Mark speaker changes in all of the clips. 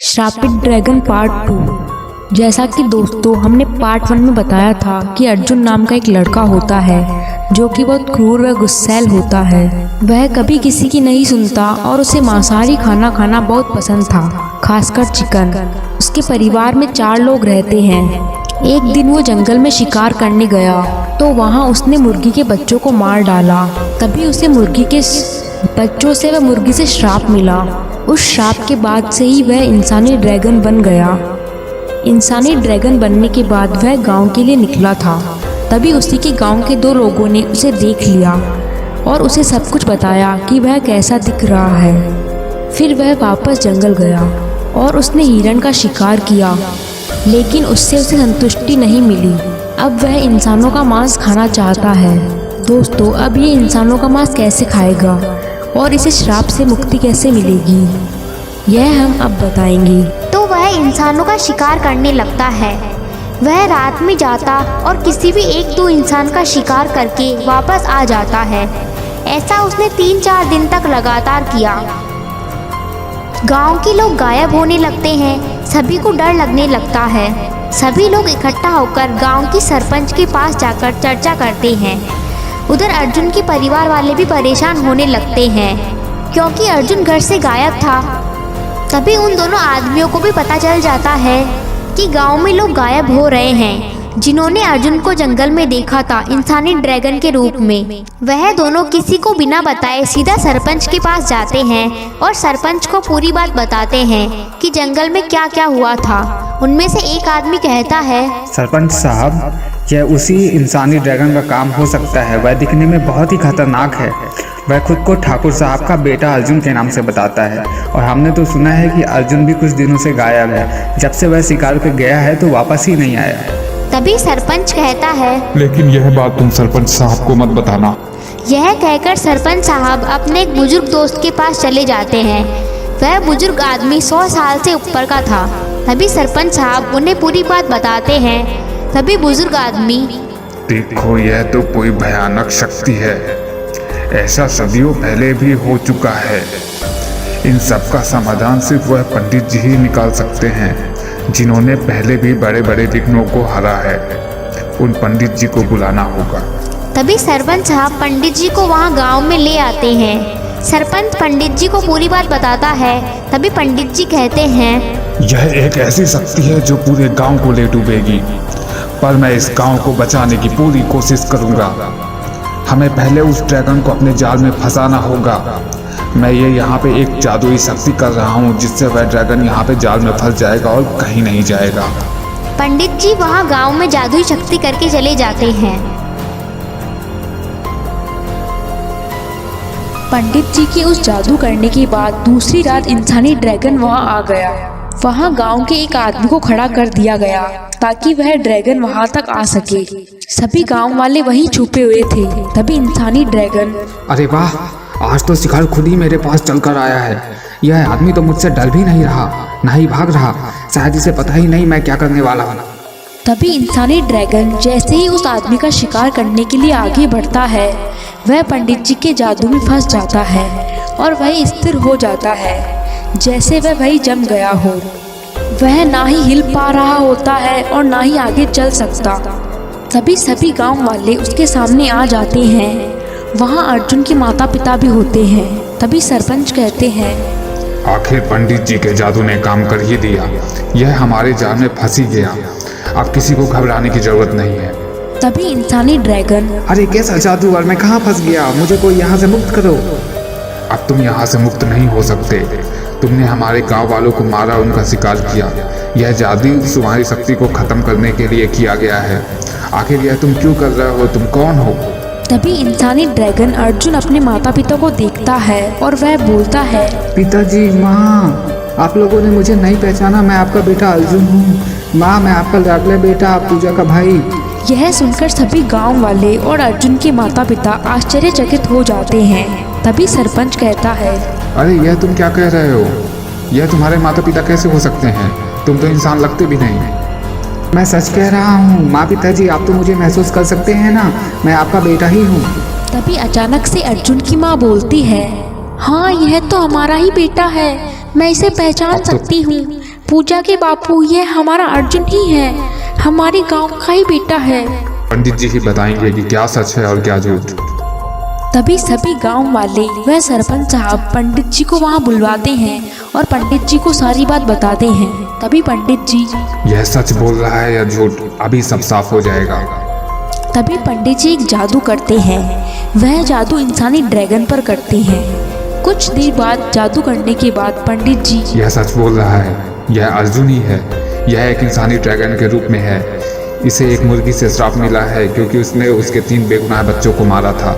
Speaker 1: श्रापित dragon part 2। जैसा कि दोस्तों हमने पार्ट 1 में बताया था कि अर्जुन नाम का एक लड़का होता है जो कि बहुत क्रूर व गुस्सैल होता है। वह कभी किसी की नहीं सुनता और उसे मांसाहारी खाना खाना बहुत पसंद था, खासकर चिकन। उसके परिवार में 4 लोग रहते हैं। एक दिन वो जंगल में शिकार करने गया तो वहाँ उसने मुर्गी के बच्चों को मार डाला। तभी उसे मुर्गी के बच्चों से व मुर्गी से श्राप मिला। उस श्राप के बाद से ही वह इंसानी ड्रैगन बन गया। इंसानी ड्रैगन बनने के बाद वह गांव के लिए निकला था। तभी उसी के गांव के 2 लोगों ने उसे देख लिया और उसे सब कुछ बताया कि वह कैसा दिख रहा है। फिर वह वापस जंगल गया और उसने हिरण का शिकार किया, लेकिन उससे उसे संतुष्टि नहीं मिली। अब वह इंसानों का मांस खाना चाहता है। दोस्तों, अब ये इंसानों का मांस कैसे खाएगा और इसे श्राप से मुक्ति कैसे मिलेगी, यह हम अब बताएंगे।
Speaker 2: तो वह इंसानों का शिकार करने लगता है। वह रात में जाता और किसी भी 1-2 इंसान का शिकार करके वापस आ जाता है। ऐसा उसने 3-4 दिन तक लगातार किया। गांव के लोग गायब होने लगते हैं। सभी को डर लगने लगता है। सभी लोग इकट्ठा होकर गांव की सरपंच के पास जाकर चर्चा करते हैं। उधर अर्जुन के परिवार वाले भी परेशान होने लगते हैं क्योंकि अर्जुन घर से गायब था। तभी उन दोनों आदमियों को भी पता चल जाता है कि गांव में लोग गायब हो रहे हैं जिन्होंने अर्जुन को जंगल में देखा था इंसानी ड्रैगन के रूप में। वह दोनों किसी को बिना बताए सीधा सरपंच के पास जाते हैं और सरपंच को पूरी बात बताते हैं कि जंगल में क्या क्या हुआ था। उनमें से एक आदमी कहता है,
Speaker 3: सरपंच साहब, यह उसी इंसानी ड्रैगन का काम हो सकता है। वह दिखने में बहुत ही खतरनाक है। वह खुद को ठाकुर साहब का बेटा अर्जुन के नाम से बताता है और हमने तो सुना है कि अर्जुन भी कुछ दिनों से गायब है। जब से वह शिकार पे गया है तो वापस ही नहीं आया।
Speaker 2: तभी सरपंच कहता है,
Speaker 4: लेकिन यह बात तुम सरपंच साहब को मत बताना।
Speaker 2: यह कहकर सरपंच साहब अपने एक बुजुर्ग दोस्त के पास चले जाते हैं। वह बुजुर्ग आदमी 100 साल से ऊपर का था। तभी सरपंच साहब उन्हें पूरी बात बताते हैं। तभी बुजुर्ग आदमी,
Speaker 4: देखो, यह तो कोई भयानक शक्ति है। ऐसा सदियों पहले भी हो चुका है। इन सब का समाधान सिर्फ वह पंडित जी ही निकाल सकते हैं जिन्होंने पहले भी बड़े बड़े विघ्नों को हरा है। उन पंडित जी को बुलाना होगा।
Speaker 2: तभी सरपंच साहब पंडित जी को वहाँ गांव में ले आते हैं। सरपंच पंडित जी को पूरी बात बताता है। तभी पंडित जी कहते हैं,
Speaker 4: यह एक ऐसी शक्ति है जो पूरे गांव को ले डूबेगी, पर मैं इस गांव को बचाने की पूरी कोशिश करूंगा। हमें पहले उस ड्रैगन को अपने जाल में फंसाना होगा। मैं ये यहाँ पे एक जादुई शक्ति कर रहा हूँ जिससे वह ड्रैगन यहाँ पे जाल में फंस जाएगा और कहीं नहीं जाएगा।
Speaker 2: पंडित जी वहाँ गांव में जादुई शक्ति करके चले जाते हैं।
Speaker 1: पंडित जी के उस जादू करने के बाद दूसरी रात इंसानी ड्रैगन वहां आ गया। वहां गांव के एक आदमी को खड़ा कर दिया गया ताकि वह ड्रैगन वहां तक आ सके। सभी गांव वाले वहीं छुपे हुए थे। तभी इंसानी ड्रैगन,
Speaker 3: अरे वाह, आज तो शिकार खुद ही मेरे पास चलकर आया है। यह आदमी तो मुझसे डर भी नहीं रहा, ना ही भाग रहा। शायद इसे पता ही नहीं मैं क्या करने वाला हूँ।
Speaker 1: तभी इंसानी ड्रैगन जैसे ही उस आदमी का शिकार करने के लिए आगे बढ़ता है, वह पंडित जी के जादू में फंस जाता है और वह स्थिर हो जाता है जैसे वह वही जम गया हो। वह ना ही हिल पा रहा होता है और ना ही आगे चल सकता। सभी गांव वाले उसके सामने आ जाते हैं। वहां अर्जुन के माता पिता भी होते हैं। तभी सरपंच कहते हैं,
Speaker 4: आखिर पंडित जी के जादू ने काम कर ही दिया। यह हमारे जाल में फंस ही गया। अब किसी को घबराने की जरूरत नहीं है।
Speaker 1: तभी इंसानी ड्रैगन,
Speaker 3: अरे कैसा जादूगर, मैं कहाँ फंस गया? मुझे कोई यहाँ से मुक्त करो।
Speaker 4: अब तुम यहाँ से मुक्त नहीं हो सकते। तुमने हमारे गांव वालों को मारा, उनका शिकार किया। यह जादू तुम्हारी शक्ति को खत्म करने के लिए किया गया है। आखिर यह तुम क्यों कर रहे हो? तुम कौन हो?
Speaker 1: तभी इंसानी ड्रैगन अर्जुन अपने माता पिता को देखता है और वह बोलता है,
Speaker 3: पिताजी, माँ, आप लोगों ने मुझे नहीं पहचाना। मैं आपका बेटा अर्जुन हूँ। माँ, मैं आपका लाडला बेटा पूजा का भाई।
Speaker 1: यह सुनकर सभी गांव वाले और अर्जुन के माता पिता आश्चर्यचकित हो जाते हैं। तभी सरपंच कहता है,
Speaker 4: अरे यह तुम क्या कह रहे हो? यह तुम्हारे माता पिता कैसे हो सकते हैं? तुम तो इंसान लगते भी नहीं।
Speaker 3: मैं सच कह रहा हूँ माँ, पिताजी, आप तो मुझे महसूस कर सकते हैं ना। मैं आपका बेटा ही हूँ।
Speaker 1: तभी अचानक से अर्जुन की माँ बोलती है, हाँ, यह तो हमारा ही बेटा है। मैं इसे पहचान सकती हूँ। पूजा के बापू, यह हमारा अर्जुन ही है, हमारे गांव का ही बेटा है।
Speaker 4: पंडित जी ही बताएंगे कि क्या सच है और क्या झूठ।
Speaker 1: तभी सभी गांव वाले वह सरपंच साहब पंडित जी को वहां बुलवाते हैं और पंडित जी को सारी बात बताते हैं। तभी पंडित जी,
Speaker 4: यह सच बोल रहा है या झूठ, अभी सब साफ हो जाएगा।
Speaker 1: तभी पंडित जी एक जादू करते हैं। वह जादू इंसानी ड्रैगन पर करते हैं। कुछ देर बाद जादू करने के बाद पंडित जी,
Speaker 4: यह सच बोल रहा है, यह अर्जुन ही है। यह एक इंसानी ड्रैगन के रूप में है। इसे एक मुर्गी से श्राप मिला है क्योंकि उसने उसके 3 बेगुनाह बच्चों को मारा था।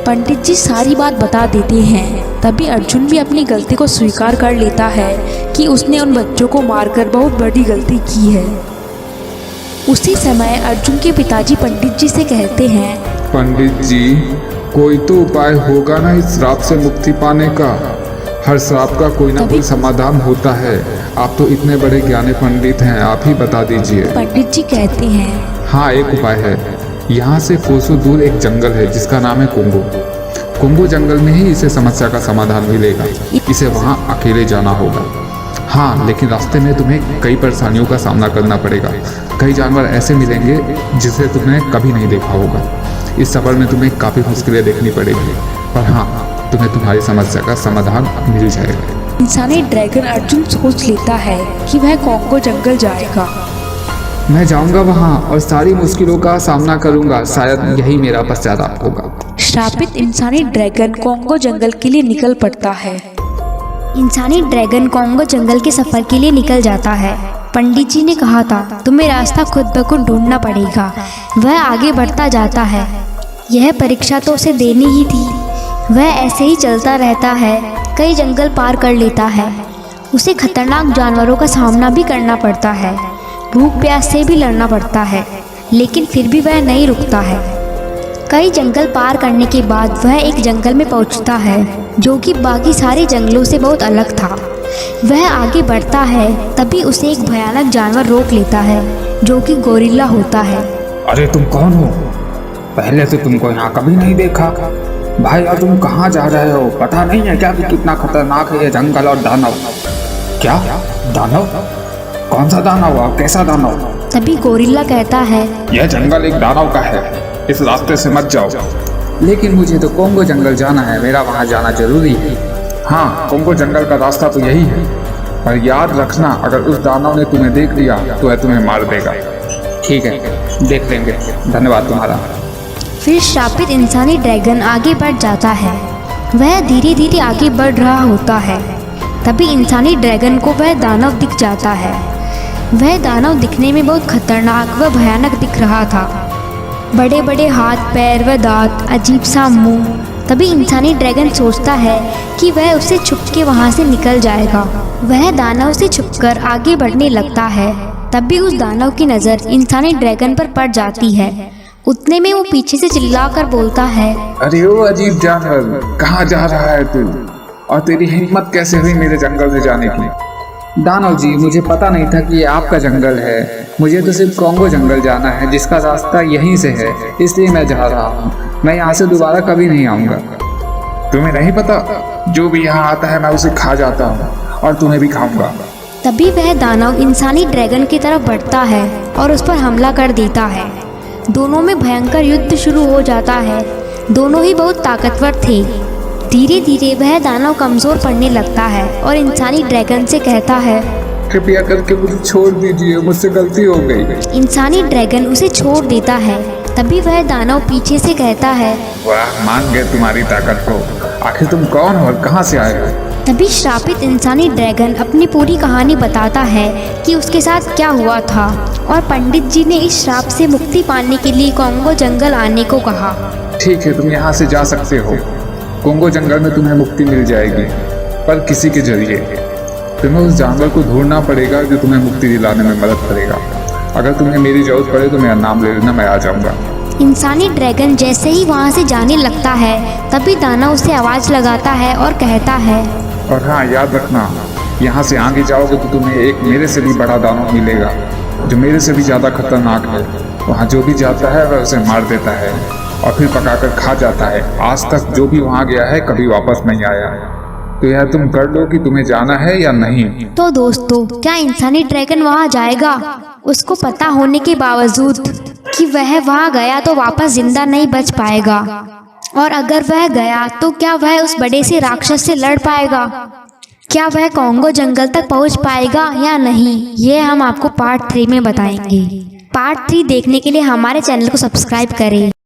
Speaker 1: पंडित जी सारी बात बता देते हैं। तभी अर्जुन भी अपनी गलती को स्वीकार कर लेता है कि उसने उन बच्चों को मारकर बहुत बड़ी गलती की है। उसी समय अर्जुन के पिताजी पंडित जी से कहते हैं,
Speaker 4: पंडित जी, कोई तो उपाय होगा ना इस श्राप से मुक्ति पाने का। हर श्राप का कोई ना कोई समाधान होता है। आप तो इतने बड़े ज्ञानी पंडित हैं, आप ही बता दीजिए।
Speaker 1: पंडित जी कहते हैं,
Speaker 4: हाँ, एक उपाय है। यहाँ से कोसों दूर एक जंगल है जिसका नाम है कोंगो। कोंगो जंगल में ही इसे समस्या का समाधान मिलेगा। इसे वहाँ अकेले जाना होगा। हाँ, लेकिन रास्ते में तुम्हें कई परेशानियों का सामना करना पड़ेगा। कई जानवर ऐसे मिलेंगे जिसे तुमने कभी नहीं देखा होगा। इस सफर में तुम्हें काफ़ी मुश्किलें देखनी पड़ेगी, पर हाँ, तुम्हें तुम्हारी समस्या का समाधान मिल जाएगा।
Speaker 1: इंसानी ड्रैगन अर्जुन सोच लेता है कि वह कोंगो जंगल जाएगा।
Speaker 3: मैं जाऊंगा वहाँ और सारी मुश्किलों का सामना करूंगा। शायद यही मेरा पश्चाताप होगा।
Speaker 1: श्रापित इंसानी ड्रैगन कोंगो जंगल के लिए निकल पड़ता है।
Speaker 2: इंसानी ड्रैगन कोंगो जंगल के सफर के लिए निकल जाता है। पंडित जी ने कहा था तुम्हें रास्ता खुद ब खुद ढूंढना पड़ेगा। वह आगे बढ़ता जाता है। यह परीक्षा तो उसे देनी ही थी। वह ऐसे ही चलता रहता है, कई जंगल पार कर लेता है। उसे खतरनाक जानवरों का सामना भी करना पड़ता है, भूख प्यास से भी लड़ना पड़ता है, लेकिन फिर भी वह नहीं रुकता है। कई जंगल पार करने के बाद वह एक जंगल में पहुंचता है जो कि बाकी सारे जंगलों से बहुत अलग था। वह आगे बढ़ता है, तभी उसे एक भयानक जानवर रोक लेता है जो कि गोरिल्ला होता है।
Speaker 3: अरे तुम कौन हो? पहले तो तुमको यहाँ कभी नहीं देखा। भाई, और तुम कहाँ जा रहे हो? पता नहीं है क्या कि कितना खतरनाक है ये जंगल और दानव? क्या दानव? कौन सा दानव और कैसा दानव?
Speaker 2: तभी गोरिल्ला कहता है,
Speaker 3: यह जंगल एक दानव का है, इस रास्ते से मत जाओ। लेकिन मुझे तो कोंगो जंगल जाना है, मेरा वहाँ जाना जरूरी है। हाँ, कोंगो जंगल का रास्ता तो यही है, पर याद रखना अगर उस दानव ने तुम्हें देख लिया तो वह तुम्हें मार देगा। ठीक है, देख लेंगे, धन्यवाद तुम्हारा।
Speaker 2: फिर श्रापित इंसानी ड्रैगन आगे बढ़ जाता है। वह धीरे धीरे आगे बढ़ रहा होता है। तभी इंसानी ड्रैगन को वह दानव दिख जाता है। वह दानव दिखने में बहुत खतरनाक व भयानक दिख रहा था। बड़े बड़े हाथ, पैर व दांत, अजीब सा मुंह। तभी इंसानी ड्रैगन सोचता है कि वह उससे छुप के वहाँ से निकल जाएगा। वह दानव से छुपकर आगे बढ़ने लगता है। तभी उस दानव की नज़र इंसानी ड्रैगन पर पड़ जाती है। उतने में वो पीछे से चिल्लाकर बोलता है,
Speaker 4: अरे ओ अजीब जानवर, कहाँ जा रहा है तू? और तेरी हिम्मत कैसे हुई मेरे जंगल में जाने की?
Speaker 3: दानव जी, मुझे पता नहीं था कि ये आपका जंगल है। मुझे तो सिर्फ कोंगो जंगल जाना है जिसका रास्ता यहीं से है, इसलिए मैं जा रहा हूँ। मैं यहाँ से दोबारा कभी नहीं आऊँगा।
Speaker 4: तुम्हें नहीं पता, जो भी यहाँ आता है मैं उसे खा जाता हूँ और तुम्हें भी खाऊंगा।
Speaker 2: तभी वह दानव इंसानी ड्रैगन की तरफ बढ़ता है और उस पर हमला कर देता है। दोनों में भयंकर युद्ध शुरू हो जाता है। दोनों ही बहुत ताकतवर थे। धीरे धीरे वह दानव कमजोर पड़ने लगता है और इंसानी ड्रैगन से कहता है,
Speaker 4: कृपया करके मुझे छोड़ दीजिए, मुझसे गलती हो गई।
Speaker 2: इंसानी ड्रैगन उसे छोड़ देता है। तभी वह दानव पीछे से कहता है,
Speaker 4: वाह, मान गए तुम्हारी ताकत को। आखिर तुम कौन हो और कहाँ से आए हो?
Speaker 2: तभी श्रापित इंसानी ड्रैगन अपनी पूरी कहानी बताता है कि उसके साथ क्या हुआ था और पंडित जी ने इस श्राप से मुक्ति पाने के लिए कोंगो जंगल आने को कहा।
Speaker 4: ठीक है, तुम यहाँ से जा सकते हो। कोंगो जंगल में तुम्हें मुक्ति मिल जाएगी, पर किसी के जरिए। तुम्हें उस जानवर को ढूंढना पड़ेगा जो तुम्हें मुक्ति दिलाने में मदद करेगा। अगर तुम्हें मेरी जरूरत पड़े तो मेरा नाम ले लेना, मैं आ जाऊँगा।
Speaker 2: इंसानी ड्रैगन जैसे ही वहाँ से जाने लगता है, तभी दानव उसे आवाज़ लगाता है और कहता है,
Speaker 4: और हाँ, याद रखना, यहाँ से आगे जाओगे तो तुम्हें एक मेरे से भी बड़ा दानव मिलेगा जो मेरे से भी ज़्यादा खतरनाक है। वहाँ जो भी जाता है वह उसे मार देता है और फिर पकाकर खा जाता है। आज तक जो भी वहाँ गया है कभी वापस नहीं आया। तो यह तुम कर लो कि तुम्हें जाना है या नहीं।
Speaker 2: तो दोस्तों, क्या इंसानी ड्रैगन वहाँ जाएगा? उसको पता होने के बावजूद कि वह वहाँ गया तो वापस जिंदा नहीं बच पाएगा, और अगर वह गया तो क्या वह उस बड़े से राक्षस से लड़ पाएगा? क्या वह कॉन्गो जंगल तक पहुंच पाएगा या नहीं, ये हम आपको पार्ट 3 में बताएंगे। पार्ट 3 देखने के लिए हमारे चैनल को सब्सक्राइब करें।